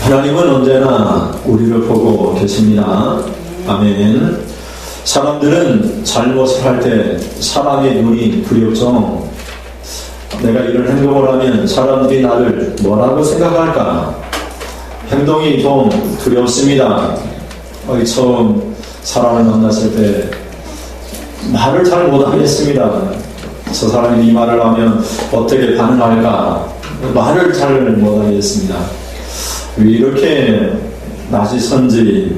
하나님은 언제나 우리를 보고 계십니다. 아멘. 사람들은 잘못을 할 때 사람의 눈이 두렵죠. 내가 이런 행동을 하면 사람들이 나를 뭐라고 생각할까? 행동이 좀 두렵습니다. 처음 사람을 만났을 때 말을 잘 못하겠습니다. 저 사람이 이 말을 하면 어떻게 반응할까? 말을 잘 못하겠습니다. 왜 이렇게 나지선지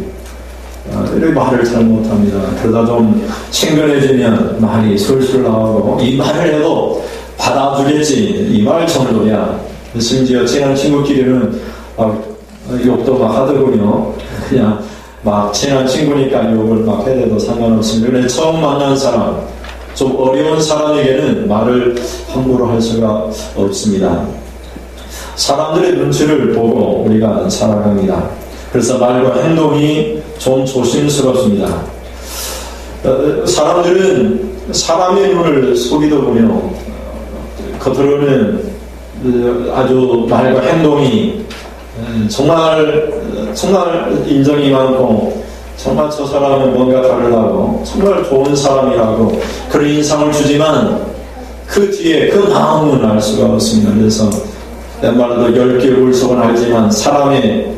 이렇게 말을 잘 못합니다. 그러다 좀 친근해지면 말이 술술 나오고 이 말을 해도 받아주겠지 이 말 정도야. 심지어 친한 친구끼리는 욕도 막 하더군요. 그냥 막 친한 친구니까 욕을 막 해도 상관없습니다. 그런데 처음 만난 사람, 좀 어려운 사람에게는 말을 함부로 할 수가 없습니다. 사람들의 눈치를 보고 우리가 살아갑니다. 그래서 말과 행동이 좀 조심스럽습니다. 사람들은 사람의 눈을 속이더군요. 겉으로는 아주 말과 행동이 정말 인정이 많고 정말 저 사람은 뭔가 다르다고 정말 좋은 사람이라고 그런 인상을 주지만 그 뒤에 그 마음은 알 수가 없습니다. 그래서 말도 10개 울속은 알지만 사람의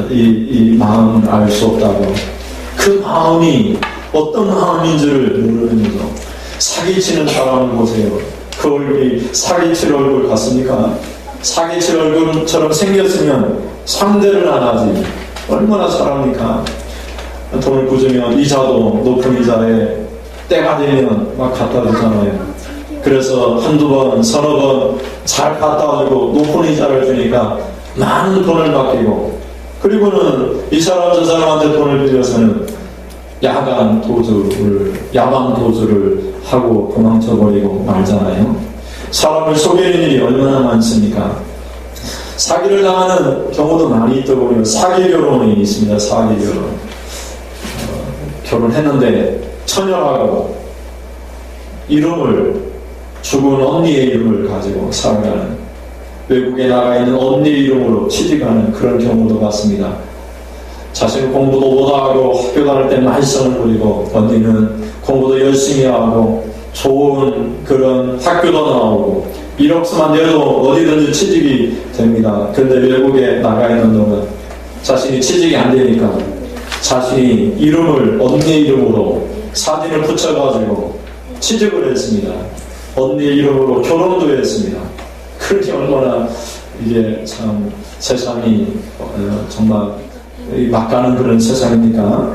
이 마음은 알 수 없다고. 그 마음이 어떤 마음인지를 모르는 거죠. 사기치는 사람을 보세요. 그 얼굴이 사기칠 얼굴 같습니까? 사기칠 얼굴처럼 생겼으면 상대를 안 하지. 얼마나 잘합니까? 돈을 꾸주면 이자도 높은 이자에 때가 되면 막 갖다 주잖아요. 그래서 한두 번, 서너 번 잘 갖다 주고 높은 이자를 주니까 많은 돈을 맡기고, 그리고는 이 사람 저 사람한테 돈을 빌려서는 야방 도주를 하고 도망쳐버리고 말잖아요. 사람을 속이는 일이 얼마나 많습니까? 사기를 당하는 경우도 많이 있더군요. 사기 결혼이 있습니다. 사기 결혼. 결혼했는데 처녀하고 이름을, 죽은 언니의 이름을 가지고 살아가는, 외국에 나가 있는 언니 이름으로 취직하는 그런 경우도 봤습니다. 자신은 공부도 못하고 학교 다닐 때 말썽을 부리고 언니는 공부도 열심히 하고 좋은 그런 학교도 나오고 1억수만 내도 어디든지 취직이 됩니다. 그런데 외국에 나가 있는 놈은 자신이 취직이 안 되니까 자신이 이름을 언니 이름으로 사진을 붙여가지고 취직을 했습니다. 언니 이름으로 결혼도 했습니다. 그렇게 얼마나 이게 참 세상이 정말 막가는 그런 세상입니까?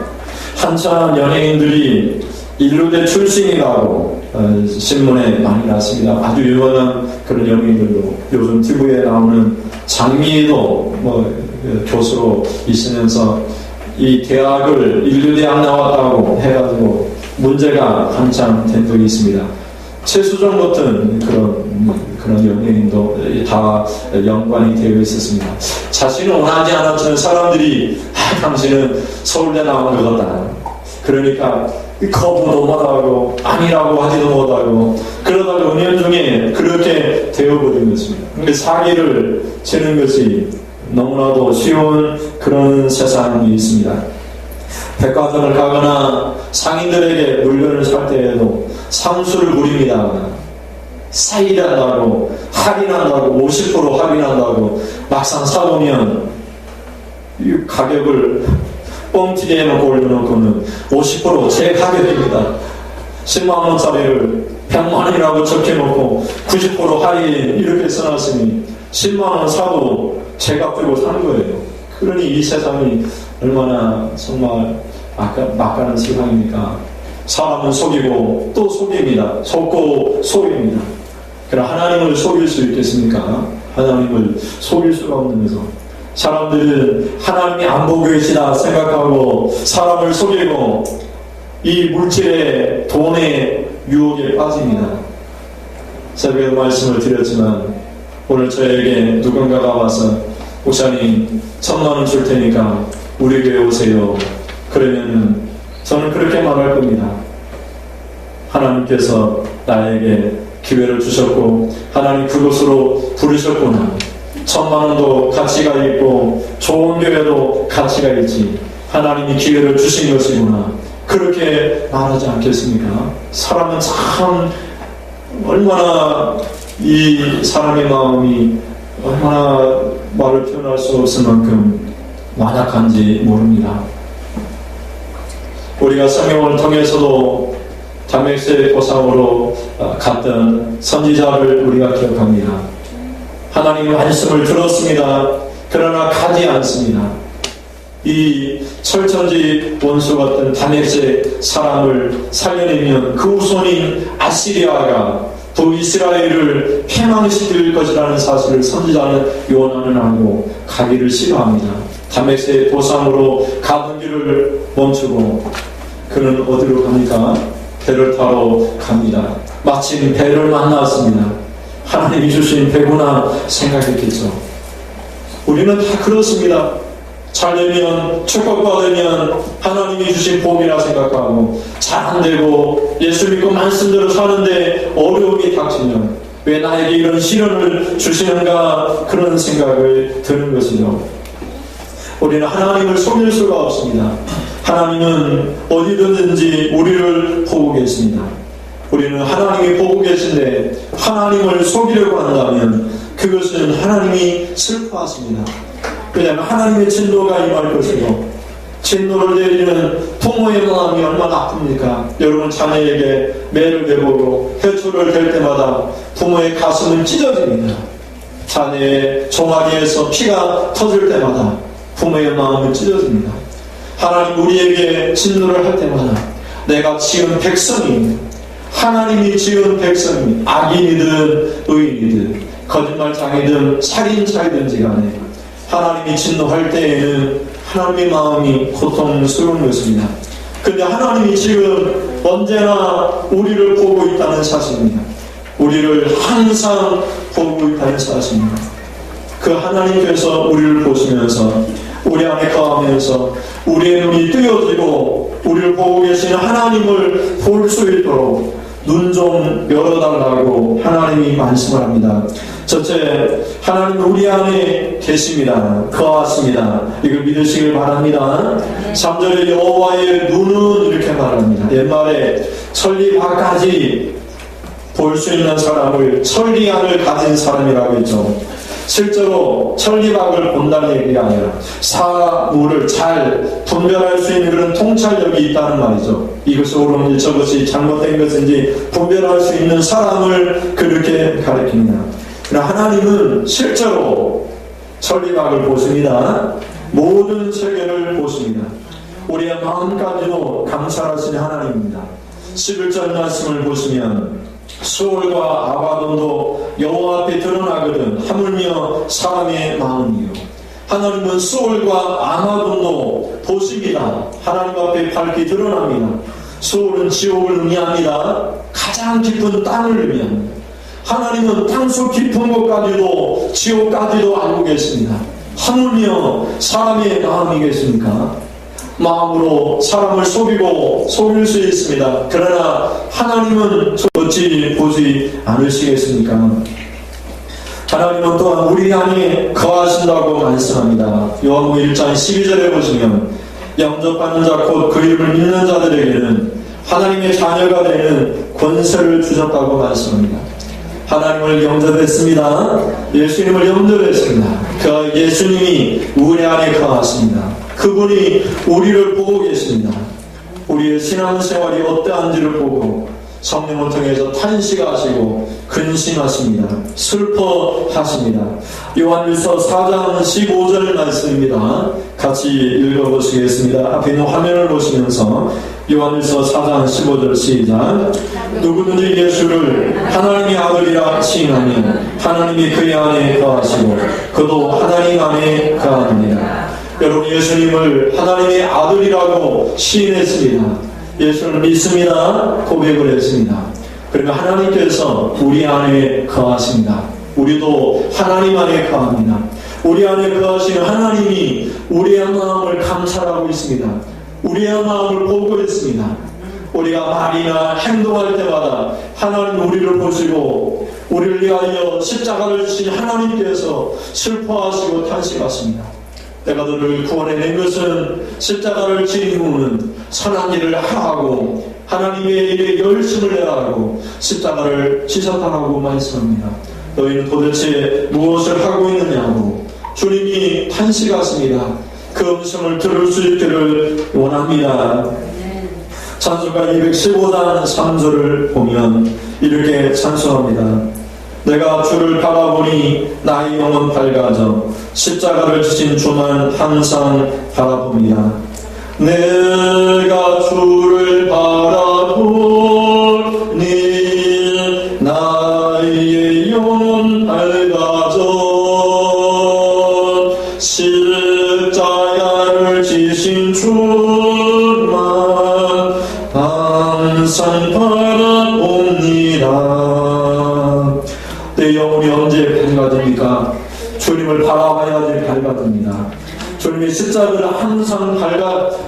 한참 연예인들이 인류대 출신이라고 신문에 많이 났습니다. 아주 유명한 그런 연예인들도 요즘 TV에 나오는 장미도 교수로 있으면서 이 대학을 인류대학 나왔다고 해가지고 문제가 한참 된 적이 있습니다. 최수종 같은 그런 연예인도 다 연관이 되어 있었습니다. 자신은 원하지 않았지만 사람들이 당신은 서울대 나온 것 같다. 그러니까 거부도 못하고 아니라고 하지도 못하고 그러다가 은연중에 그렇게 되어버린 것입니다. 그런데 사기를 치는 것이 너무나도 쉬운 그런 세상이 있습니다. 백화점을 가거나 상인들에게 물건을 살 때에도 상수를 부립니다. 세일한다고, 할인한다고, 50% 할인한다고 막상 사보면 이 가격을 뻥튀기 해놓고 올려놓고는 50% 제 가격입니다. 10만원짜리를 100만원이라고 적혀놓고 90% 할인 이렇게 써놨으니 10만원 사도 제값 주고 사는 거예요. 그러니 이 세상이 얼마나 정말 막가는 세상입니까? 사람은 속이고 또 속입니다. 속고 속입니다. 그럼 하나님을 속일 수 있겠습니까? 하나님을 속일 수가 없는 거죠. 사람들은 하나님이 안 보고 계시다 생각하고 사람을 속이고 이 물질의 돈의 유혹에 빠집니다. 새벽에 말씀을 드렸지만 오늘 저에게 누군가가 와서 목사님 1000만원 줄 테니까 우리 교회 오세요. 그러면 저는 그렇게 말할 겁니다. 하나님께서 나에게 기회를 주셨고 하나님 그곳으로 부르셨구나. 1000만원도 가치가 있고 좋은 교회도 가치가 있지. 하나님이 기회를 주신 것이구나. 그렇게 말하지 않겠습니까? 사람은 참 얼마나 이 사람의 마음이 얼마나 말을 표현할 수 없을 만큼 완악한지 모릅니다. 우리가 성경을 통해서도 다메섹 도상으로 갔던 선지자를 우리가 기억합니다. 하나님의 말씀을 들었습니다. 그러나 가지 않습니다. 이 철천지 원수 같은 다메섹 사람을 살려내면 그 후손인 아시리아가 북이스라엘을 패망시킬 것이라는 사실을 선지자는 요나는 알고 가기를 싫어합니다. 다메섹 도상으로 가던 길을 멈추고 그는 어디로 갑니까? 배를 타러 갑니다. 마침 배를 만났습니다. 하나님이 주신 배구나 생각했겠죠. 우리는 다 그렇습니다. 잘되면, 축복받으면 하나님이 주신 복이라 생각하고, 잘 안되고 예수 믿고 말씀대로 사는데 어려움이 닥치면 왜 나에게 이런 시련을 주시는가, 그런 생각을 드는 것이죠. 우리는 하나님을 속일 수가 없습니다. 하나님은 어디든지 우리를 보고 계십니다. 우리는 하나님이 보고 계신데 하나님을 속이려고 한다면 그것은 하나님이 슬퍼하십니다. 왜냐하면 하나님의 진노가 임할 것이고, 진노를 내리는 부모의 마음이 얼마나 아픕니까? 여러분, 자녀에게 매를 내보고 해초를 댈 때마다 부모의 가슴은 찢어집니다. 자녀의 종아리에서 피가 터질 때마다 부모의 마음은 찢어집니다. 하나님 우리에게 진노를 할 때마다 내가 지은 백성입니다. 하나님이 지은 백성이 악인이든 의인이든 거짓말장이든 살인자이든지 간에 하나님이 진노할 때에는 하나님의 마음이 고통스러운 것입니다. 그런데 하나님이 지금 언제나 우리를 보고 있다는 사실입니다. 우리를 항상 보고 있다는 사실입니다. 그 하나님께서 우리를 보시면서 우리 안에 거하면서 우리의 눈이 뜨여지고 우리를 보고 계시는 하나님을 볼 수 있도록 눈 좀 열어달라고 하나님이 말씀을 합니다. 첫째, 하나님 우리 안에 계십니다. 거하십니다. 이걸 믿으시길 바랍니다. 3절에 여호와의 눈은 이렇게 말합니다. 옛말에 천리밖까지 볼 수 있는 사람을 천리안을 가진 사람이라고 했죠. 실제로 천리박을 본다는 얘기가 아니라 사물을 잘 분별할 수 있는 그런 통찰력이 있다는 말이죠. 이것이 옳은지 저것이 잘못된 것인지 분별할 수 있는 사람을 그렇게 가리킵니다. 그러나 하나님은 실제로 천리박을 보십니다. 모든 세계를 보십니다. 우리의 마음까지도 감찰하시는 하나님입니다. 11절 말씀을 보시면 수월과 아바돈도 여호와 앞에 드러나거든 하물며 사람의 마음이요. 하나님은 수월과 아마돈도 보십니다. 하나님 앞에 밝히 드러납니다. 수월은 지옥을 의미합니다. 가장 깊은 땅을 의미합니다. 하나님은 땅속 깊은 곳까지도 지옥까지도 알고 계십니다. 하물며 사람의 마음이겠습니까? 마음으로 사람을 속일 수 있습니다. 그러나 하나님은 어찌 보지 않으시겠습니까? 하나님은 또한 우리 안에 거하신다고 말씀합니다. 요한복음 1장 12절에 보시면 영접받는 자 곧 그 이름을 믿는 자들에게는 하나님의 자녀가 되는 권세를 주셨다고 말씀합니다. 하나님을 영접했습니다. 예수님을 영접했습니다. 그 예수님이 우리 안에 거하십니다. 그분이 우리를 보고 계십니다. 우리의 신앙생활이 어떠한지를 보고 성령을 통해서 탄식하시고 근심하십니다. 슬퍼하십니다. 요한일서 4장 15절 말씀입니다. 같이 읽어보시겠습니다. 앞에 있는 화면을 보시면서 요한일서 4장 15절 시작. 누구든지 예수를 하나님의 아들이라 시인하면 하나님이 그의 안에 거하시고 그도 하나님 안에 거합니다. 여러분, 예수님을 하나님의 아들이라고 시인했습니다. 예수를 믿습니다. 고백을 했습니다. 그러면 하나님께서 우리 안에 거하십니다. 우리도 하나님 안에 거합니다. 우리 안에 거하시는 하나님이 우리의 마음을 감찰하고 있습니다. 우리의 마음을 보고 있습니다. 우리가 말이나 행동할 때마다 하나님 우리를 보시고 우리를 위하여 십자가를 주신 하나님께서 슬퍼하시고 탄식하십니다. 내가 너를 구원해낸 것은 십자가를 지은 후는 선한 일을 하라고 하나님의 일에 열심을 내라고 십자가를 지셨다라고 말씀합니다. 너희는 도대체 무엇을 하고 있느냐고 주님이 탄식하십니다. 그 음성을 들을 수 있기를 원합니다. 찬송가 215장 3절을 보면 이렇게 찬송합니다. 내가 주를 바라보니 나의 영은 밝아져 십자가를 지신 주만 항상 바라봅니다. 내가 주를 바라보니 나의 영은 밝아져 십자가를 지신 주만 항상 바라봅니다. 내 영혼이 언제 밝아집니까? 주님을 바라봐야지 밝아집니다. 주님의 십자가를 항상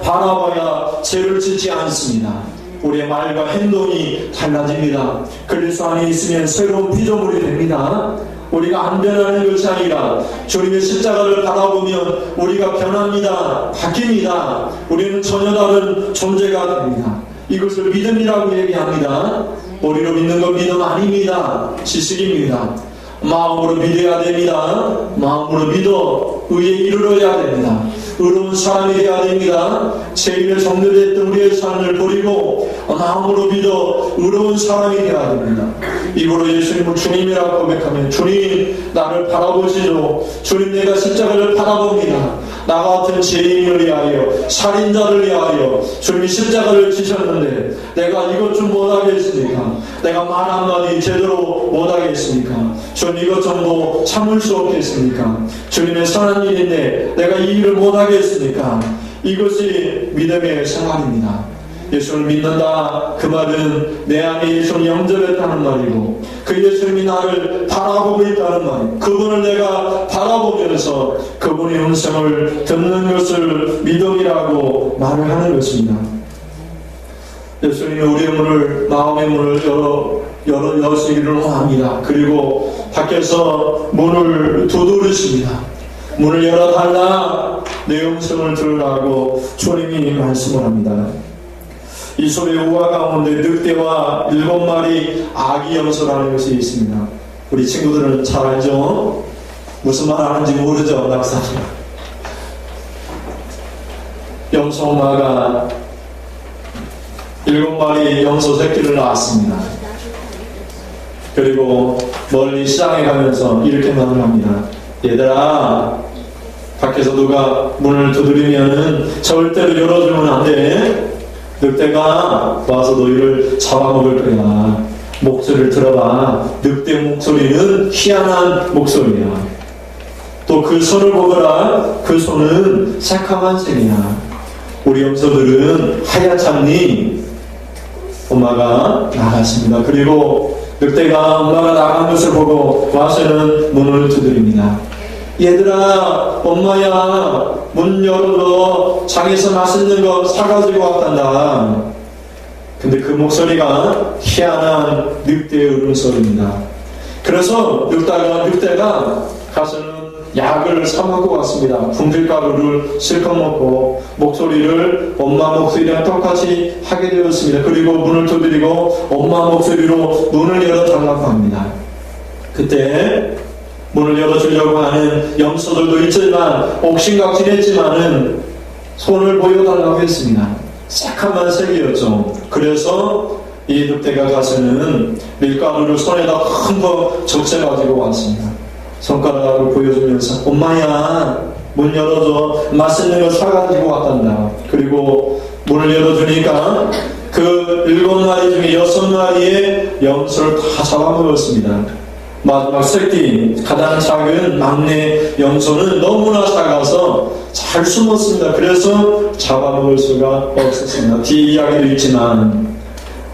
바라봐야 죄를 짓지 않습니다. 우리의 말과 행동이 달라집니다. 그리스도 안에 있으면 새로운 피조물이 됩니다. 우리가 안 변하는 것이 아니라 주님의 십자가를 바라보면 우리가 변합니다. 바뀝니다. 우리는 전혀 다른 존재가 됩니다. 이것을 믿음이라고 얘기합니다. 머리로 믿는 건 믿음 아닙니다. 지식입니다. 마음으로 믿어야 됩니다. 마음으로 믿어 의에 이르러야 됩니다. 의로운 사람이 되어야 됩니다. 죄인에 정죄됐던 우리의 삶을 버리고 마음으로 믿어 의로운 사람이 되어야 됩니다. 입으로 예수님을 주님이라고 고백하면 주님 나를 바라보시죠. 주님 내가 십자가를 바라봅니다. 나 같은 죄인을 위하여 살인자를 위하여 주님이 십자가를 지셨는데 내가 이것 좀 못하겠습니까? 내가 말 한마디 제대로 못하겠습니까? 주님 이것 정도 참을 수 없겠습니까? 주님의 선한 일인데 내가 이 일을 못하겠습니까? 이것이 믿음의 생활입니다. 예수를 믿는다 그 말은 내 안에 예수를 영접했다는 말이고 그 예수님이 나를 바라보고 있다는 말이고 그분을 내가 바라보면서 그분의 음성을 듣는 것을 믿음이라고 말을 하는 것입니다. 예수님이 우리의 문을 마음의 문을 여시기를 원합니다. 그리고 밖에서 문을 두드리십니다. 문을 열어달라 내 음성을 들으라고 주님이 말씀을 합니다. 이 소의 우화 가운데 늑대와 7마리 아기 염소라는 것이 있습니다. 우리 친구들은 잘 알죠? 무슨 말 하는지 모르죠? 낙사 염소 엄마가 7마리 염소 새끼를 낳았습니다. 그리고 멀리 시장에 가면서 이렇게 말을 합니다. 얘들아 밖에서 누가 문을 두드리면 절대로 열어주면 안 돼. 늑대가 와서 너희를 잡아먹을 거야. 목소리를 들어봐. 늑대 목소리는 희한한 목소리야. 또 그 손을 보거라. 그 손은 새카만 색이야. 우리 염소들은 하얗잖니. 엄마가 나갔습니다. 그리고 늑대가 엄마가 나간 것을 보고 와서는 문을 두드립니다. 얘들아 엄마야 문 열어줘. 장에서 맛있는 거 사가지고 왔단다. 근데 그 목소리가 희한한 늑대의 울음소리입니다. 그래서 늑대가 가서는 약을 사 먹고 왔습니다. 분필가루를 실컷 먹고 목소리를 엄마 목소리랑 똑같이 하게 되었습니다. 그리고 문을 두드리고 엄마 목소리로 문을 열어달라고 합니다. 그때 문을 열어주려고 하는 염소들도 있지만 옥신각신했지만은 손을 보여달라고 했습니다. 새카만 색이었죠. 그래서 이 늑대가 가서는 밀가루를 손에다 큰 적셔가지고 왔습니다. 손가락을 보여주면서 엄마야 문 열어줘. 맛있는 거 사가지고 왔단다. 그리고 문을 열어주니까 그 7마리 중에 6마리의 염소를 다 잡아먹었습니다. 마지막 새끼 가장 작은 막내 염소는 너무나 작아서 잘 숨었습니다. 그래서 잡아먹을 수가 없었습니다. 뒤 이야기도 있지만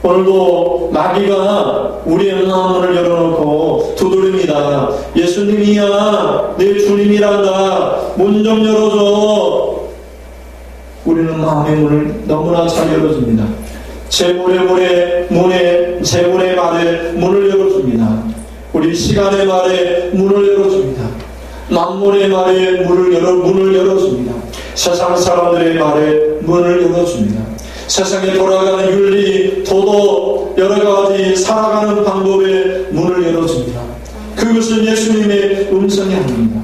오늘도 마귀가 우리의 마음을 열어놓고 두드립니다. 예수님이야 내 주님이란다. 문 좀 열어줘. 우리는 마음의 문을 너무나 잘 열어줍니다. 재물의 말에 문을 열어줍니다. 우리 시간의 말에 문을 열어줍니다. 만물의 말에 문을 열어줍니다. 세상 사람들의 말에 문을 열어줍니다. 세상에 돌아가는 윤리, 도덕, 여러 가지 살아가는 방법에 문을 열어줍니다. 그것은 예수님의 음성이 아닙니다.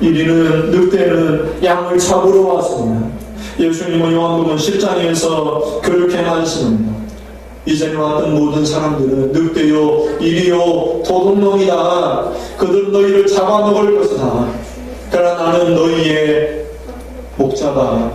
이리는 늑대는 양을 잡으러 왔습니다. 예수님은 요한복음 10장에서 그렇게 말씀합니다. 이전에 왔던 모든 사람들은 늑대요, 이리요, 도둑놈이다. 그들은 너희를 잡아먹을 것이다. 그러나 나는 너희의 목자다.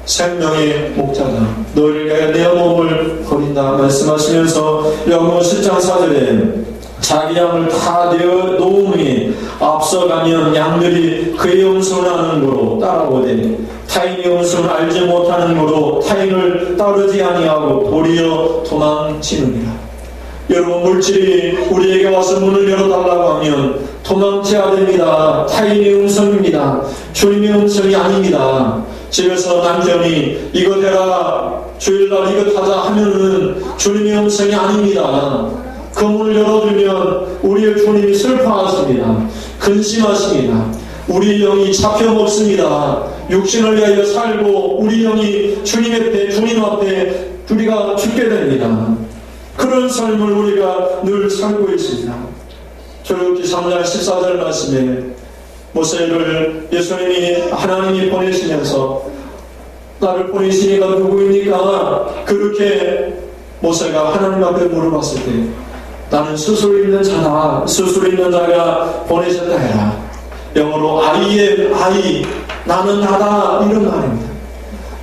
생명의 목자다. 너희를 위하여 내 몸을 버린다 말씀하시면서 요한복음 10장 4절에 자기 양을 다 내어 놓으니 앞서가면 양들이 그의 음성을 아는 거로 따라오되 타인의 음성을 알지 못하는 거로 타인을 따르지 아니하고 도리어 도망치느니라. 여러분, 물질이 우리에게 와서 문을 열어달라고 하면 도망쳐야 됩니다. 타인의 음성입니다. 주님의 음성이 아닙니다. 집에서 남편이 이거 해라, 주일날 이거 하자 하면은 주님의 음성이 아닙니다. 그 문을 열어두면 우리의 주님이 슬퍼하십니다. 근심하십니다. 우리 영이 잡혀먹습니다. 육신을 위하여 살고 우리 영이 주님 앞에 우리가 죽게 됩니다. 그런 삶을 우리가 늘 살고 있습니다. 출애굽기 3장 14절 말씀에 모세를 하나님이 보내시면서 나를 보내시니까 누구입니까? 그렇게 모세가 하나님 앞에 물어봤을 때 나는 스스로 있는 자다. 스스로 있는 자가 보내셨다 해라. 영어로 I, 나는 나다. 이런 말입니다.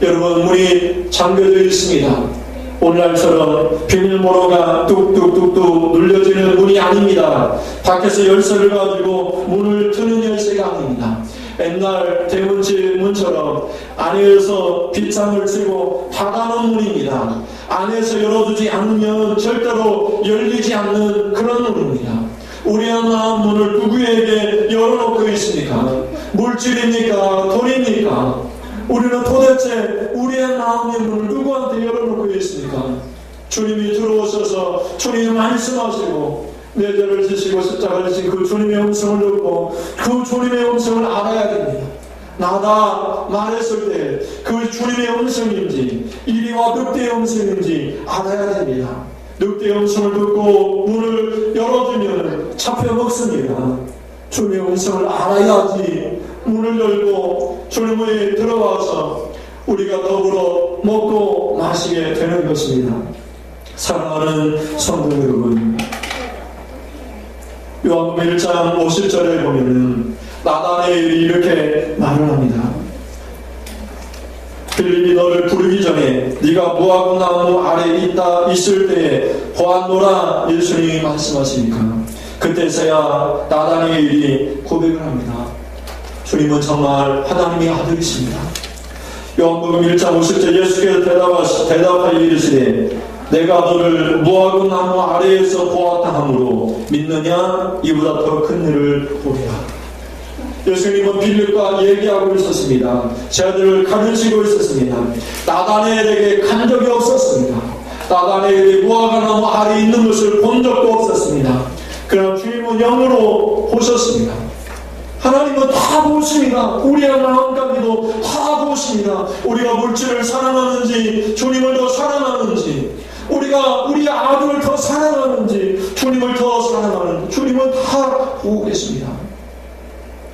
여러분, 문이 잠겨져 있습니다. 오늘날처럼 비밀번호가 뚝뚝뚝뚝 눌려지는 문이 아닙니다. 밖에서 열쇠를 가지고 문을 트는 열쇠가 아닙니다. 옛날 대문집 문처럼 안에서 빗장을 치고 닫아놓은 문입니다. 안에서 열어두지 않으면 절대로 열리지 않는 그런 문입니다. 우리 마음 문을 누구에게 열어놓고 있습니까? 물질입니까? 돈입니까? 우리는 도대체 우리의 마음의 문을 누구한테 열어놓고 있습니까? 주님이 들어오셔서 주님이 말씀하시고 내 죄를 지시고 십자가를 지신 그 주님의 음성을 듣고 그 주님의 음성을 알아야 됩니다. 나다 말했을 때 그 주님의 음성인지 이리와 늑대의 음성인지 알아야 됩니다. 늑대의 음성을 듣고 문을 열어주면 잡혀먹습니다. 주님의 음성을 알아야지 문을 열고 주님의 들어와서 우리가 더불어 먹고 마시게 되는 것입니다. 사랑하는 성도 여러분, 요한복음 1장 50절에 보면은 나다나엘이 이렇게 말을 합니다. 빌립이 너를 부르기 전에 네가 무화과 나무 아래에 있을 때에 보았노라 예수님이 말씀하시니까 그때서야 나다나엘이 고백을 합니다. 주님은 정말 하나님의 아들이십니다. 요한복음 1장 50절 예수께서 대답하여 이르시되 내가 너를 무화과 나무 아래에서 보았다 하므로 믿느냐? 이보다 더 큰 일을 보리라. 예수님은 빌립과 얘기하고 있었습니다. 제자들을 가르치고 있었습니다. 나다나엘에게 간 적이 없었습니다. 나다나엘이 무화과 나무 아래에 있는 것을 본 적도 없었습니다. 그러나 주님은 영으로 보셨습니다. 하나님은 다 보십니다. 우리의 마음까지도 다 보십니다. 우리가 물질을 사랑하는지 주님을 더 사랑하는지 우리가 우리의 아들을 더 사랑하는지 주님을 더 사랑하는지 주님은 다 보고 계십니다.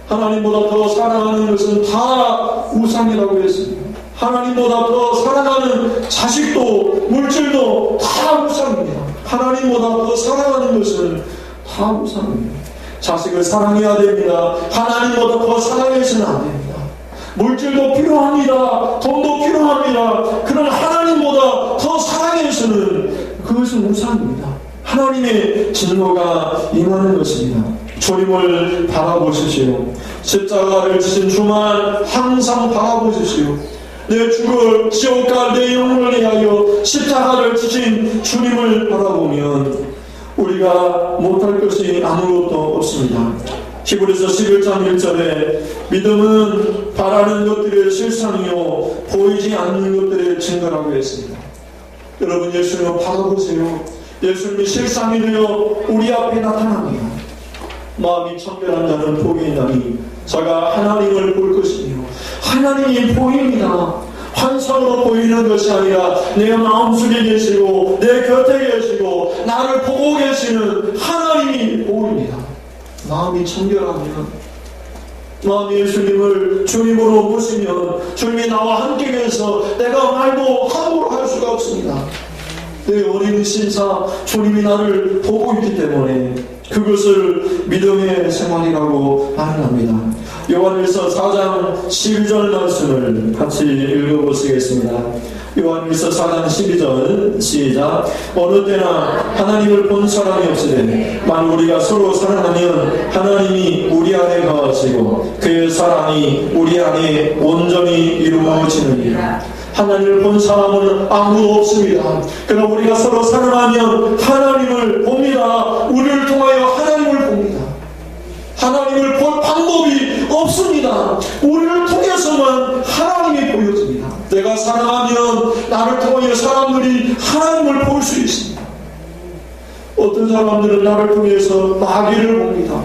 하나님보다 더 사랑하는 것은 다 우상이라고 했습니다. 하나님보다 더 사랑하는 자식도 물질도 다 우상입니다. 하나님보다 더 사랑하는 것은 다 우상입니다. 자식을 사랑해야 됩니다. 하나님보다 더 사랑해서는 안 됩니다. 물질도 필요합니다. 돈도 필요합니다. 그러나 하나님보다 더 사랑해서는 그것은 우상입니다. 하나님의 진노가 임하는 것입니다. 주님을 바라보십시오. 십자가를 지신 주만 항상 바라보십시오. 내 죽을 지옥과 내 영혼을 위하여 십자가를 지신 주님을 바라보면 우리가 못할 것이 아무것도 없습니다. 히브리서 11장 1절에 믿음은 바라는 것들의 실상이요 보이지 않는 것들의 증거라고 했습니다. 여러분, 예수님을 바라보세요. 예수님이 실상이 되어 우리 앞에 나타납니다. 마음이 청결한 자는 복이 있나니 제가 하나님을 볼 것이며 하나님이 보입니다. 환상으로 보이는 것이 아니라 내 마음속에 계시고 내 곁에 계시고 나를 보고 계시는 하나님이 보입니다. 마음이 청결하면, 마음이 예수님을 주님으로 모시면 주님이 나와 함께 계셔서 내가 말도 함부로 할 수가 없습니다. 내 어린 신사 주님이 나를 보고 있기 때문에 그것을 믿음의 생활이라고 말합니다. 요한일서 4장 12절 말씀을 같이 읽어보시겠습니다. 요한일서 4장 12절 시작. 어느 때나 하나님을 본 사람이 없으되 만일 우리가 서로 사랑하면 하나님이 우리 안에 거하시고 그의 사랑이 우리 안에 온전히 이루어지느니라. 하나님을 본 사람은 아무도 없습니다. 그러나 우리가 서로 사랑하면 하나님을 봅니다. 우리를 통하여 하나님을 봅니다. 하나님을 볼 방법이 없습니다. 우리를 통해서만 하나님이 보여집니다. 내가 사랑하면 나를 통하여 사람들이 하나님을 볼 수 있습니다. 어떤 사람들은 나를 통해서 마귀를 봅니다.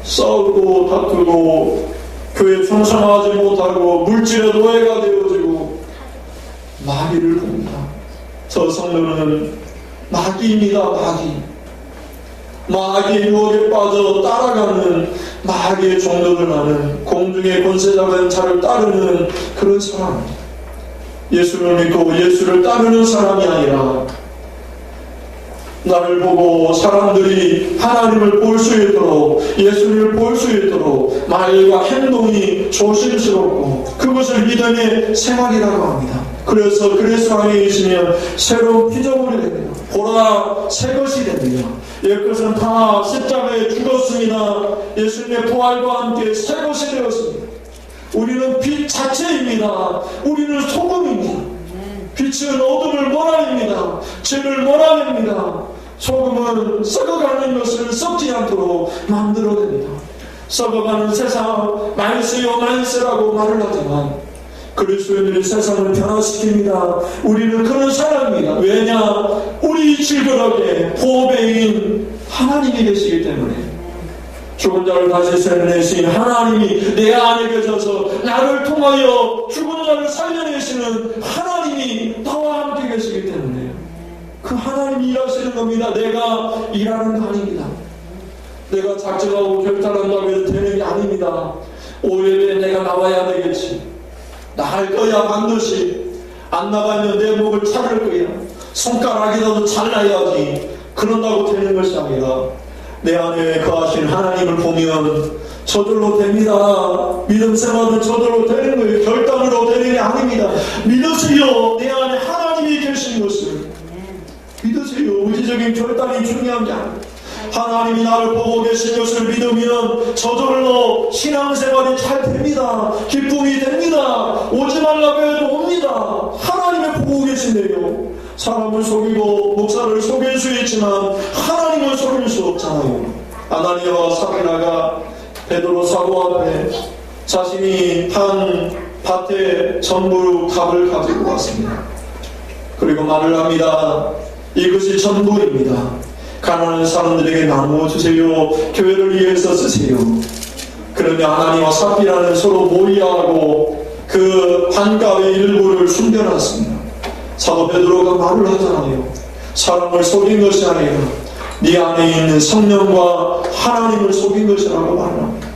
싸우고 다투고 교회 충성하지 못하고 물질의 노예가 되어지고 마귀를 봅니다. 저 성도는 마귀입니다. 마귀의 유혹에 빠져 따라가는 마귀의 종들을 하는 공중의 권세 잡은 자를 따르는 그런 사람, 예수를 믿고 예수를 따르는 사람이 아니라 나를 보고 사람들이 하나님을 볼 수 있도록, 예수를 볼 수 있도록 말과 행동이 조심스럽고 그것을 믿음의 생활이라고 합니다. 그래서 그리스도 안에 있으면 새로운 피조물이 됩니다. 보라 새 것이 됩니다. 옛것은 다 십자가에 죽었습니다. 예수님의 부활과 함께 새 것이 되었습니다. 우리는 빛 자체입니다. 우리는 소금입니다. 빛은 어둠을 몰아냅니다. 죄를 몰아냅니다. 소금은 썩어가는 것을 썩지 않도록 만들어냅니다. 썩어가는 세상 말세요 말세라고 말을 하지만 그리스도인들이 세상을 변화시킵니다. 우리는 그런 사람입니다. 왜냐? 우리 질그럽게 보배인 하나님이 계시기 때문에 죽은 자를 다시 살려내신 하나님이 내 안에 계셔서 나를 통하여 죽은 자를 살려내시는 하나님이 나와 함께 계시기 때문에 그 하나님이 일하시는 겁니다. 내가 일하는 거 아닙니다. 내가 작정하고 결단한다고 해도 되는 게 아닙니다. 5일에 내가 나와야 되겠지. 나갈 거야 반드시. 안 나가면 내 목을 자를 거야. 손가락이라도 잘라야지. 그런다고 되는 것이 아니라 내 안에 거하신 하나님을 보면 저절로 됩니다. 믿음 생활은 저절로 되는 거예요. 결단으로 되는 게 아닙니다. 믿으세요. 내 안에 하나님이 계신 것을 믿으세요. 의지적인 결단이 중요한 게 아닙니다. 하나님이 나를 보고 계신 것을 믿으면 저절로 신앙생활이 잘 됩니다. 기쁨이 됩니다. 오지 말라고 해도 옵니다. 하나님이 보고 계신데요. 사람을 속이고 목사를 속일 수 있지만 하나님을 속일 수 없잖아요. 아나니아와 사피라가 베드로 사도 앞에 자신이 한 밭에 전부 값을 가지고 왔습니다. 그리고 말을 합니다. 이것이 전부입니다. 가난한 사람들에게 나누어 주세요. 교회를 위해서 쓰세요. 그러면 아나니아와 사피라는 서로 모의하고 그 반값의 일부를 숨겨놨습니다. 사도 베드로가 말을 하잖아요. 사람을 속인 것이 아니라 네 안에 있는 성령과 하나님을 속인 것이라고 말합니다.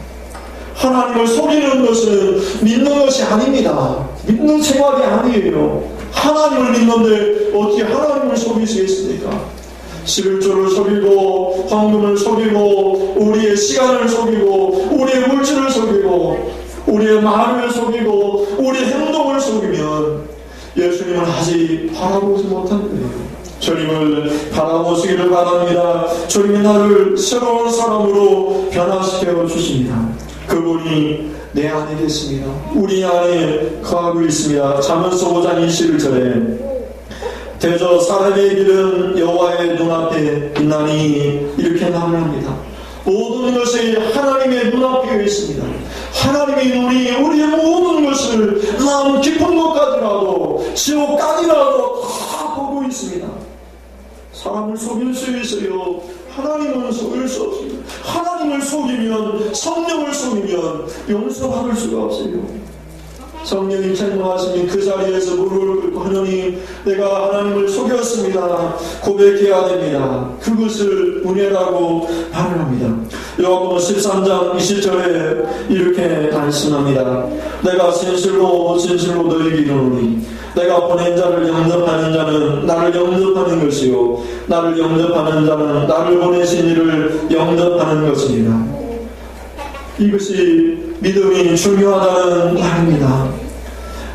하나님을 속이는 것은 믿는 것이 아닙니다. 믿는 생활이 아니에요. 하나님을 믿는데 어떻게 하나님을 속이시겠습니까? 11조를 속이고 헌금을 속이고 우리의 시간을 속이고 우리의 물질을 속이고 우리의 마음을 속이고 우리의 행동을 속이면 예수님을 아직 바라보지 못한 거예요. 주님을 바라보시기를 바랍니다. 주님이 나를 새로운 사람으로 변화시켜 주십니다. 그분이 내 안에 계십니다. 우리 안에 거하고 있습니다. 잠언서 5장 21절에 대저 사람의 길은 여호와의 눈앞에 있나니 이렇게 말합니다. 모든 것이 하나님의 눈앞에 있습니다. 하나님의 눈이 우리의 모든 것을 남 깊은 것까지라도 지옥까지라도 다 보고 있습니다. 사람을 속일 수 있어요. 하나님은 속일 수 없습니다. 하나님을 속이면, 성령을 속이면 용서받을 수가 없어요. 성령이 책망하시니 그 자리에서 무릎을 꿇고 하나님, 내가 하나님을 속였습니다. 고백해야 됩니다. 그것을 은혜라고 말을 합니다. 요한복음 13장 20절에 이렇게 말씀합니다. 내가 진실로 진실로 너희에게 이르노니 내가 보낸 자를 영접하는 자는 나를 영접하는 것이요 나를 영접하는 자는 나를 보내신 이를 영접하는 것이니라. 이것이 믿음이 중요하다는 말입니다.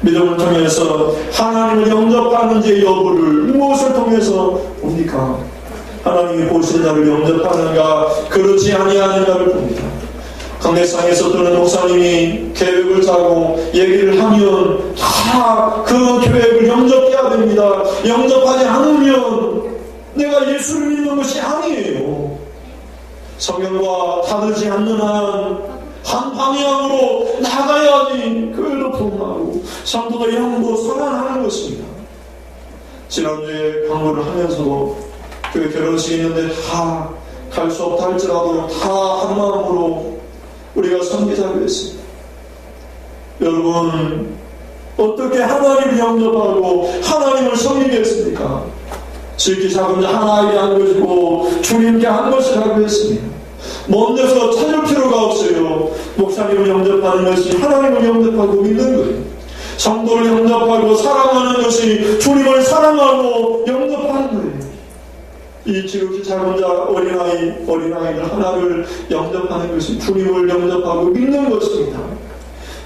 믿음을 통해서 하나님을 영접하는지 여부를 무엇을 통해서 봅니까? 하나님이 보신 자를 영접하는가 그렇지 아니하는가를 봅니다. 강대상에서 또는 목사님이 계획을 짜고 얘기를 하면 다 그 계획을 영접해야 됩니다. 영접하지 않으면 내가 예수를 믿는 것이 아니에요. 성경과 다르지 않는 한 방향으로 나가야지 교회도 통하고 성도도 영도 살아나는 것입니다. 지난주에 강론을 하면서도 교회 결혼식이 있는데 다 갈 수 없다 할지라도 다 한 마음으로 우리가 섬기자고 했습니다. 여러분, 어떻게 하나님을 영접하고 하나님을 섬기겠습니까? 지극히 작은 자 하나에게 한 것이고 주님께 한 것이라고 했습니다. 먼 데서 찾을 필요가 없어요. 목사님을 영접하는 것이 하나님을 영접하고 믿는 거예요. 성도를 영접하고 사랑하는 것이 주님을 사랑하고 영접하는 거예요. 이 지극히 작은 자 어린아이들 하나를 영접하는 것이 주님을 영접하고 믿는 것입니다.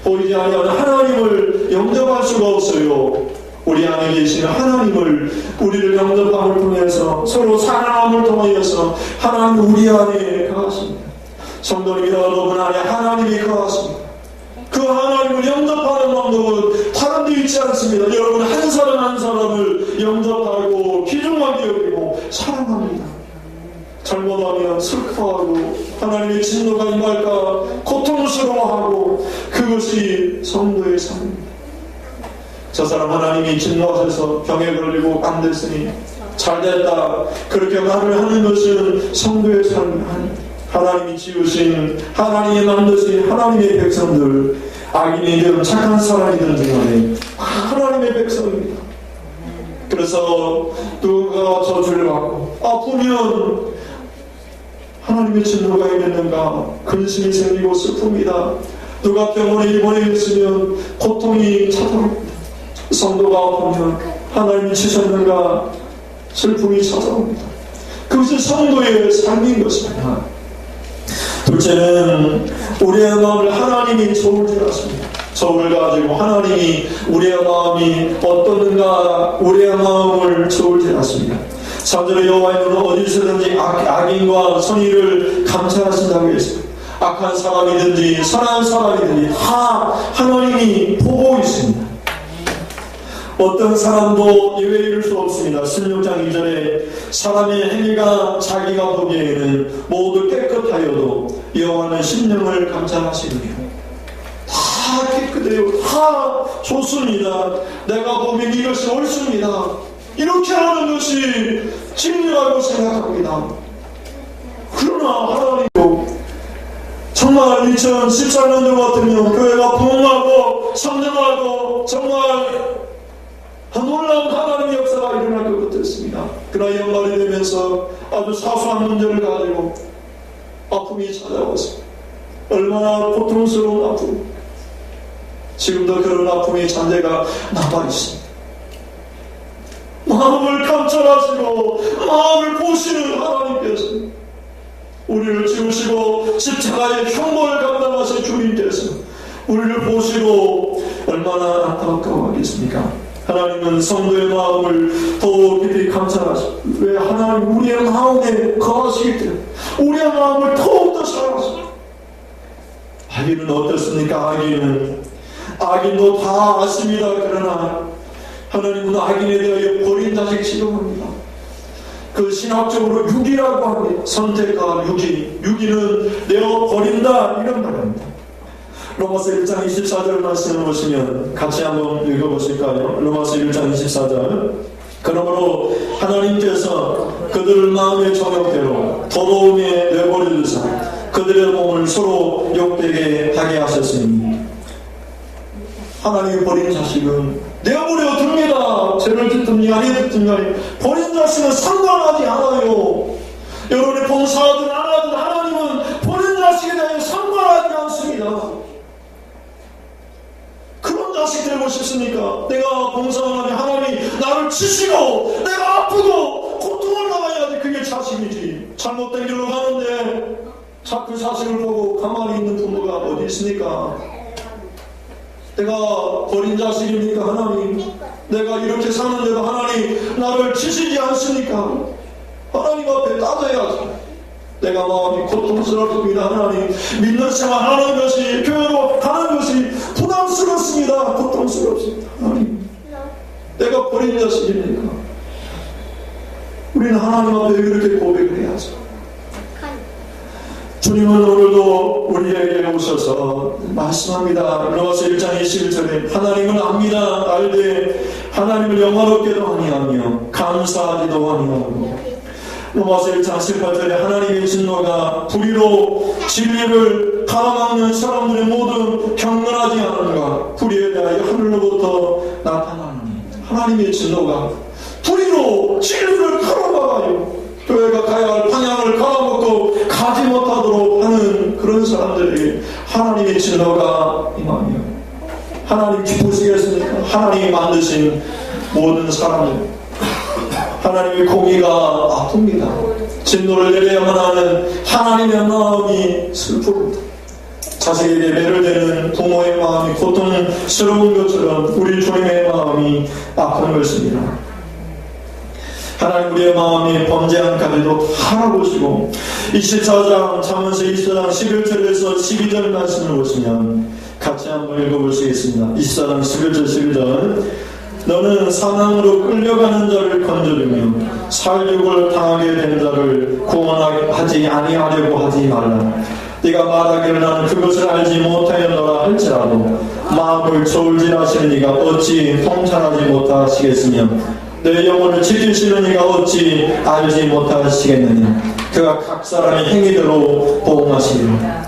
보이지 아니하는 하나님을 영접할 수가 없어요. 우리 안에 계시는 하나님을, 우리를 영접함을 통해서 서로 사랑함을 통하여서 하나님 우리 안에 거하십니다. 성도님이 여러분 안에 하나님이 거하십니다. 그 하나님을 영접하는 방법은 다른 데 있지 않습니다. 여러분 한 사람 한 사람을 영접하고 귀중하게 여기고 사랑합니다. 잘못하면 슬퍼하고 하나님의 진노가 임할까 고통스러워하고 그것이 성도의 삶입니다. 저 사람 하나님이 진노하셔서 병에 걸리고 안 됐으니 잘됐다 그렇게 말을 하는 것은 성도의 삶이 아닙니다. 하나님이 지으신, 하나님이 만드신 하나님의 백성들, 악인이든 착한 사람이든 간에 하나님의 백성입니다. 그래서 누가 저주를 받고 아프면 하나님의 진노가 임했는가 근심이 생기고 슬픕니다. 누가 병원에 입원해 있으면 고통이 찾아옵니다. 성도가 아프면 하나님이 치셨는가 슬픔이 찾아옵니다. 그것이 성도의 삶인 것입니다. 둘째는 우리의 마음을 하나님이 저울질하십니다. 저울 가지고 하나님이 우리의 마음이 어떠는가 우리의 마음을 저울질하십니다. 3절에 여호와는 어디서든지 악인과 선의를 감찰하신다고 했습니다. 악한 사람이든지 선한 사람이든지 다 하나님이 보고 있습니다. 어떤 사람도 예외일 수 없습니다. 16장 2절에 사람의 행위가 자기가 보기에는 모두 깨끗하여도 여호와는 심령을 감찰하시느니라. 다 깨끗해요. 다 좋습니다. 내가 보면 이것이 옳습니다. 이렇게 하는 것이 진리라고 생각합니다. 그러나 하나님도 정말 2014년도 같으면 교회가 부흥하고 성장하고 정말 놀라운 하나님의 역사가 일어날 것 같았습니다. 그러나 연말이 되면서 아주 사소한 문제를 가지고 아픔이 찾아와서 얼마나 고통스러운 아픔, 지금도 그런 아픔의 잔재가 남아있습니다. 마음을 감찰하시고 마음을 보시는 하나님께서 우리를 지으시고 십자가의 흉보를 감당하신 주님께서 우리를 보시고 얼마나 안타까워하겠습니까? 하나님은 성도의 마음을 더 깊이 감찰하시고 왜 하나님 우리의 마음에 거하시기 때문에 우리의 마음을 더욱더 사랑하십니다. 악인은 어떻습니까? 악인도 다 아십니다. 그러나 하나님은 악인에 대하여 버린 자식 지정합니다. 그 신학적으로 유기라고 합니다. 선택과 유기는 내어 버린다 이런 말입니다. 로마서 1장 24절 말씀을 보시면 같이 한번 읽어보실까요? 로마서 1장 24절 그러므로 하나님께서 그들을 마음의 정욕대로 더러움에 내버려두사 그들의 몸을 서로 욕되게 하게 하셨으니 하나님이 버린 자식은 내버려 둡니다. 죄를 짓든지 아니 짓든지 버린 자식은 상관하지 않아요. 여러분이 봉사하든 안 하든 하나님은 버린 자식에 대해 상관하지 않습니다. 그런 자식 되고 싶습니까? 내가 봉사하니 하나님이 나를 치시고 내가 아프고 고통을 당해야지 그게 자식이지. 잘못된 길로 가는데 자꾸 자식을 보고 가만히 있는 부모가 어디 있습니까? 내가 버린 자식입니까? 하나님, 내가 이렇게 사는데도 하나님 나를 치시지 않습니까? 하나님 앞에 따져야지. 내가 마음이 고통스럽습니다. 하나님, 믿는 생활하는 것이, 교회로 가는 것이 부담스럽습니다. 고통스럽습니다. 하나님, 내가 버린 자식입니까? 우리는 하나님 앞에 이렇게 고백을 해야죠. 주님은 오늘도 우리에게 오셔서 말씀합니다. 로마서 1장 21절에 하나님을 압니다. 알되 하나님을 영화롭게도 아니하며 감사하지도 아니하고, 로마서 1장 18절에 하나님의 진노가 불의로 진리를 가로막는 사람들의 모두 경건하지 않은가, 불의에 대하여 하늘로부터 나타나는 하나님의 진노가 불의로 진리를 가로막아요. 교회가 가야 할 방향을 갈아먹고 가지 못하도록 하는 그런 사람들에게 하나님의 진노가 임하며, 하나님 기쁘시겠습니까? 하나님이 만드신 모든 사람들, 하나님의 공의가 아픕니다. 진노를 내려야만 하는 하나님의 마음이 슬픕니다. 자식에게 매를 대는 부모의 마음이 고통스러운 것처럼 우리 주님의 마음이 아픈 것입니다. 하나님 우리의 마음이 범죄한 가지도 알아보시고, 24장 잠언서 24장 11절에서 12절 말씀을 보시면 같이 한번 읽어보시겠습니다. 24장 11절 12절 너는 사망으로 끌려가는 자를 건져주며 살육을 당하게 된 자를 구원하지 아니하려고 하지 말라. 네가 말하기를 나는 그것을 알지 못하였노라 할지라도 마음을 저울질하시는 네가 어찌 통찰하지 못하시겠으며 내 영혼을 지키시는 이가 어찌 알지 못하시겠느냐. 그가 각 사람의 행위대로 보응하시리라.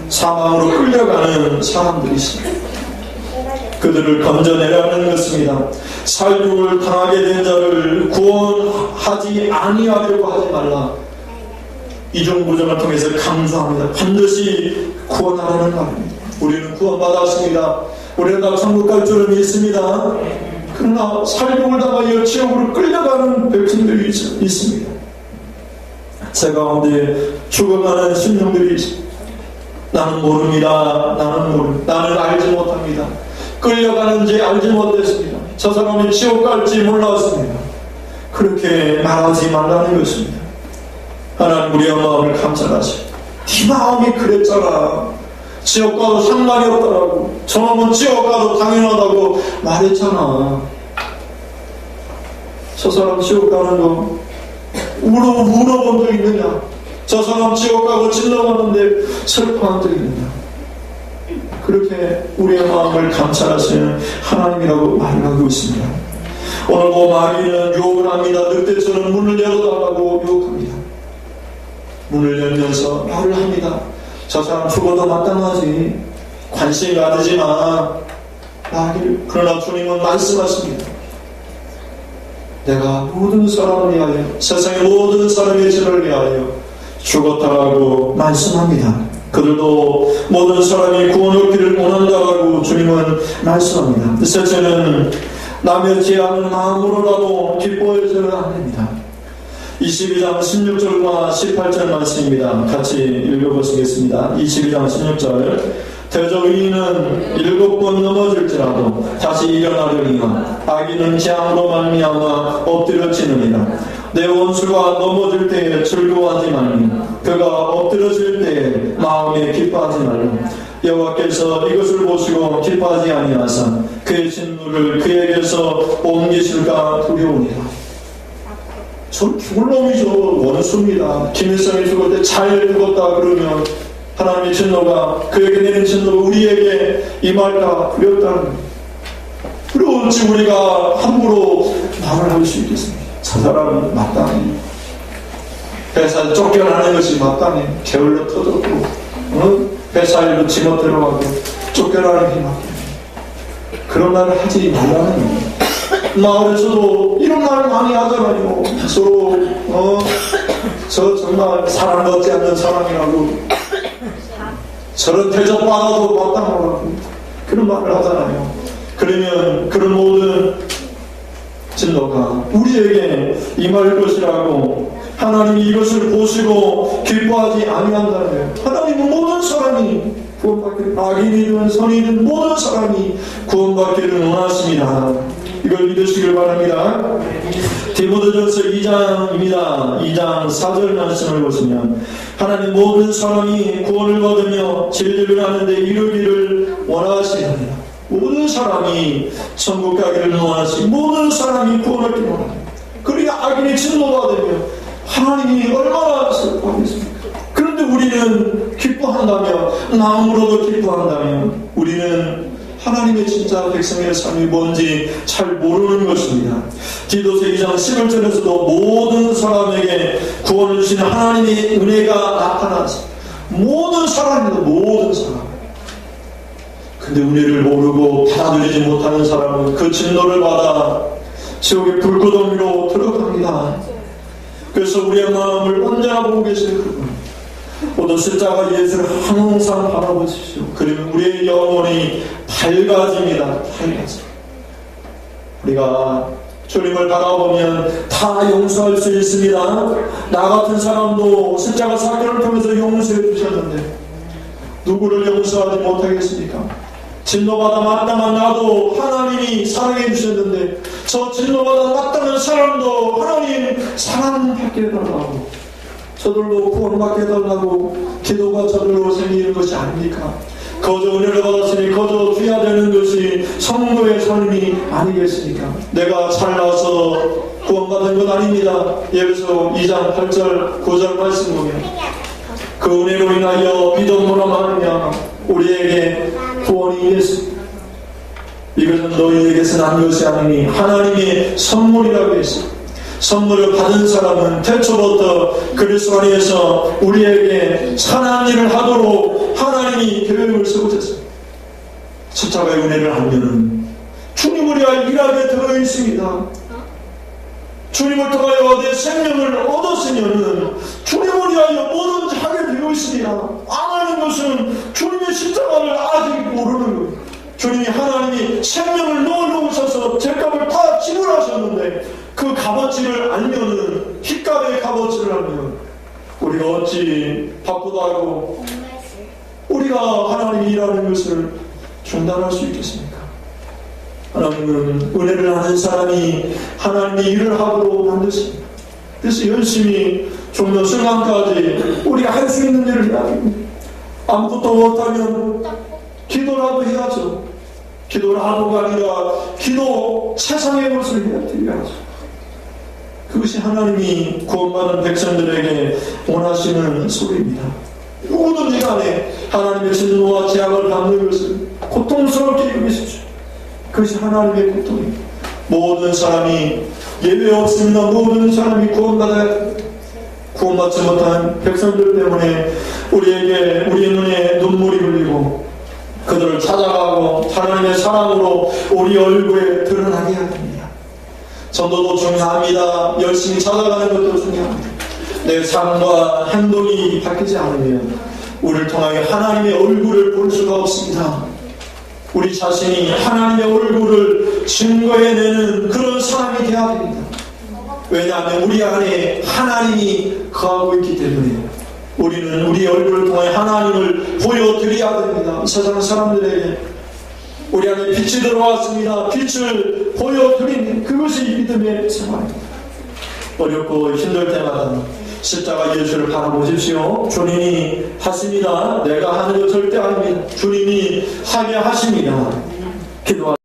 사망으로 끌려가는 사람들이 있습니다. 그들을 건져내라는 것입니다. 살육을 당하게 된 자를 구원하지 아니하려고 하지 말라. 이중부정을 통해서 강조합니다. 반드시 구원하라는 말입니다. 우리는 구원받았습니다. 우리는 다 천국 갈 줄은 믿습니다. 그러나 살육을 당하여 지옥으로 끌려가는 백성들이 있습니다. 제 가운데 죽어가는 심령들이 있습니다. 나는 모릅니다. 나는 알지 못합니다. 끌려가는지 알지 못했습니다. 저 사람이 지옥 갈지 몰랐습니다. 그렇게 말하지 말라는 것입니다. 하나님 우리의 마음을 감찰하시고, 네 마음이 그랬잖아. 지옥 가도 상관이 없더라고. 저놈은 지옥 가도 당연하다고 말했잖아. 저 사람 지옥 가는 거 울어본 적 있느냐? 저 사람 지옥 가고 진노하는데 슬퍼한 적 있느냐? 그렇게 우리의 마음을 감찰하시는 하나님이라고 말을 하고 있습니다. 오늘도 마리는 욕을 합니다. 늑대처럼 문을 열어달라고 욕합니다. 문을 열면서 말을 합니다. 저 사람 죽어도 마땅하지. 관심 가지지 마. 그러나 주님은 말씀하십니다. 내가 모든 사람을 위하여, 세상의 모든 사람의 죄를 위하여 죽었다라고 말씀합니다. 그들도 모든 사람이 구원 얻기를 원한다라고 주님은 말씀합니다. 셋째는 남의 죄 않는 마음으로라도 기뻐해서는 안 됩니다. 22장 16절과 18절 말씀입니다. 같이 읽어보시겠습니다. 22장 16절 대저 의인은 7번 넘어질지라도 다시 일어나려니와 악인은 재앙으로 말미암아 엎드려지느니라. 내 원수가 넘어질 때에 즐거워하지 말며 그가 엎드려질 때에 마음에 기뻐하지 말며 여호와께서 이것을 보시고 기뻐하지 아니하사 그의 진노를 그에게서 옮기실까 두려우니라. 전 죽을 놈이죠. 원수입니다. 김일성이 죽을 때 잘 죽었다 그러면 하나님의 진노가, 그에게 내린 진노가 우리에게 임할까 두렵다는 거예요. 그리고 어찌 우리가 함부로 말을 할 수 있겠습니까? 저 사람은 마땅히 회사에 쫓겨나는 것이 마땅히 게을러 터졌고 회사 일로 지못 들어가고 쫓겨나는 게 마땅해. 그런 말을 하지 말라는 거예요. 마을에서도 이런 말 많이 하잖아요. 서로 저 정말 사람 같지 않는 사람이라고, 저런 대접받아도 마땅하다고 그런 말을 하잖아요. 그러면 그런 모든 진노가 우리에게 임할 것이라고 하나님이 이것을 보시고 기뻐하지 아니한다는 거예요. 하나님은 모든 사람이 구원받기를, 악인이든 선이든 모든 사람이 구원받기를 원하십니다. 이걸 믿으시길 바랍니다. 디모데전서 2장입니다. 2장 4절 말씀을 보시면 하나님 모든 사람이 구원을 받으며 진리를 아는데 이르기를 원하시느니라. 모든 사람이 천국 가기를 원하시, 모든 사람이 구원을 받기를 원합니다. 그러니까 악인이 진노받으며 하나님이 얼마나 슬퍼하겠습니까? 그런데 우리는 기뻐한다며, 나무로도 기뻐한다며, 우리는 하나님의 진짜 백성의 삶이 뭔지 잘 모르는 것입니다. 디도서 2장 11절에서도 모든 사람에게 구원을 주시는 하나님의 은혜가 나타나서 모든 사람입니다. 모든 사람. 근데 은혜를 모르고 받아들이지 못하는 사람은 그 진노를 받아 지옥의 불구덩이로 들어갑니다. 그래서 우리의 마음을 언제나 보고 계시는 그분, 모든 십자가 예수를 항상 바라보십시오. 그러면 우리의 영혼이 밝아집니다. 밝아져. 우리가 주님을 바라보면 다 용서할 수 있습니다. 나 같은 사람도 십자가 사건을 통해서 용서해 주셨는데 누구를 용서하지 못하겠습니까? 진노받아 마땅한 나도 하나님이 사랑해 주셨는데 저 진노받아 마땅한 사람도 하나님 사랑받게 해달라고, 저들로 구원받게 해달라고 기도가 저들로 생기는 것이 아닙니까? 거저 은혜를 받았으니 거저 줘야 되는 것이 성도의 삶이 아니겠습니까? 내가 잘나서 구원받은 건 아닙니다. 예배서 2장 8절 9절 말씀 보면 그 은혜로 인하여 믿음으로 말미암아 우리에게 구원이 있습니다. 이것은 너희에게서 난 것이 아니니 하나님의 선물이라고 했습니다. 선물을 받은 사람은 태초부터 그리스도 안에서 우리에게 선한 일을 하도록 하나님이 계획을 세우셨습니다. 십자가의 은혜를 알면은 주님을 위하여 일하게 되어 있습니다. 주님을 통하여 내 생명을 얻었으면은 주님을 위하여 뭐든지 하게 되어 있습니다. 안 하는 것은 주님의 십자가를 아직 모르는 거예요. 주님이 하나님이 생명을 넣어놓으셔서 죄값을 다 지불하셨는데 그 값어치를 알면은, 핏값의 값어치를 알면 우리가 어찌 바쁘다 하고 우리가 하나님이 일하는 것을 중단할 수 있겠습니까? 하나님은 은혜를 하는 사람이 하나님이 일을 하도록 만드십니다. 그래서 열심히 죽는 순간까지 우리가 할 수 있는 일을 해야 합니다. 아무것도 못하면 기도라도 해야죠. 기도라도가 아니라 기도 세상의 것을 해야죠. 그것이 하나님이 구원받은 백성들에게 원하시는 소리입니다. 누구든지 간에 하나님의 진노와 재앙을 받는 것을 고통스럽게 여기십시오. 그것이 하나님의 고통입니다. 모든 사람이 예외 없습니다. 모든 사람이 구원받아야 합니다. 구원받지 못한 백성들 때문에 우리에게, 우리 눈에 눈물이 흘리고 그들을 찾아가고 하나님의 사랑으로 우리 얼굴에 드러나게 해야 됩니다. 전도도 중요합니다. 열심히 찾아가는 것도 중요합니다. 내 삶과 행동이 바뀌지 않으면 우리를 통하여 하나님의 얼굴을 볼 수가 없습니다. 우리 자신이 하나님의 얼굴을 증거해내는 그런 사람이 되어야 됩니다. 왜냐하면 우리 안에 하나님이 거하고 있기 때문에 우리는 우리 얼굴을 통해 하나님을 보여드려야 됩니다. 세상 사람들에게 우리 안에 빛이 들어왔습니다. 빛을 보여드리는 그것이 믿음의 생활입니다. 어렵고 힘들 때마다 십자가 예수를 바라보십시오. 주님이 하십니다. 내가 하는 것 절대 아닙니다. 주님이 하게 하십니다. 기도하